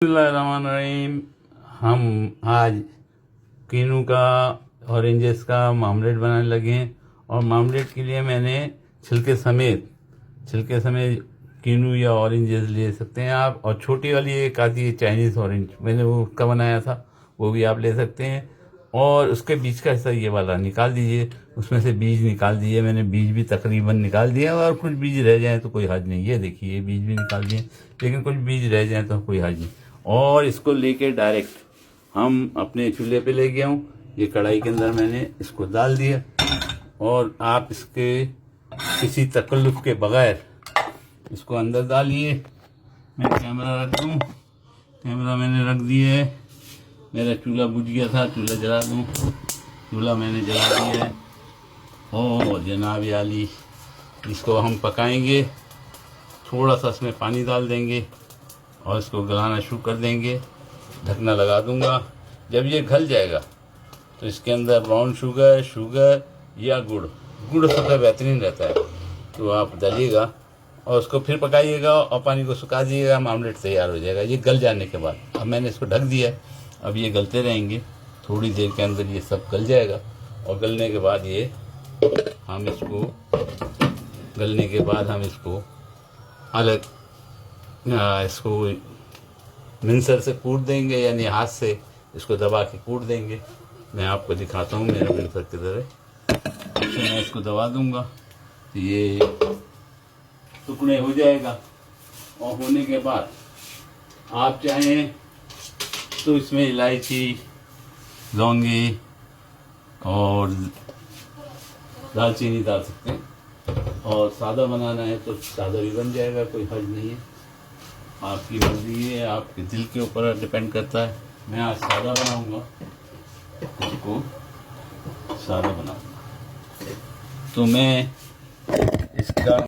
बिस्मिल्लाहिर्रहमानिर्रहीम। हम आज कीनू का ऑरेंजेस का मामलेट बनाने लगे हैं और मामलेट के लिए मैंने छिलके समेत कीनू या ऑरेंजेस ले सकते हैं आप। और छोटी वाली एक आती है चाइनीज़ ऑरेंज, मैंने वो उसका बनाया था, वो भी आप ले सकते हैं। और उसके बीच का हिस्सा ये वाला निकाल दीजिए, उसमें से बीज निकाल दीजिए। मैंने बीज भी तकरीबन निकाल दिया और कुछ बीज रह जाए तो कोई हर्ज नहीं। ये देखिए, ये बीज भी निकाल दिए, लेकिन कुछ बीज रह जाए तो कोई हर्ज नहीं। और इसको लेके डायरेक्ट हम अपने चूल्हे पे ले गया हूँ। ये कढ़ाई के अंदर मैंने इसको डाल दिया और आप इसके किसी तकल्लुफ के बगैर इसको अंदर डालिए। मैं कैमरा रख दूँ, कैमरा मैंने रख दिया है। मेरा चूल्हा बुझ गया था, चूल्हा जला दूँ। चूल्हा मैंने जला दिया है और जनाब आली इसको हम पकाएंगे। थोड़ा सा इसमें पानी डाल देंगे और इसको गलाना शुरू कर देंगे। ढकना लगा दूंगा। जब ये घल जाएगा तो इसके अंदर ब्राउन शुगर या गुड़ सबसे बेहतरीन रहता है, तो आप डालिएगा और उसको फिर पकाइएगा और पानी को सुखा दीजिएगा। मामलेट तैयार हो जाएगा ये गल जाने के बाद। अब मैंने इसको ढक दिया है, अब ये गलते रहेंगे। थोड़ी देर के अंदर ये सब गल जाएगा और गलने के बाद हम इसको अलग इसको मिक्सर से कूट देंगे, यानी हाथ से इसको दबा के कूट देंगे। मैं आपको दिखाता हूँ मेरा मिक्सर किधर है। मैं इसको दबा दूंगा तो ये टुकड़े हो जाएगा। और होने के बाद आप चाहें तो इसमें इलायची, लौंगी और दालचीनी डाल सकते हैं। और सादा बनाना है तो सादा भी बन जाएगा, कोई हर्ज नहीं है। आपकी मर्जी है, आपके दिल के ऊपर डिपेंड करता है। मैं आज सादा बनाऊंगा, इसको सादा बनाऊंगा। तो मैं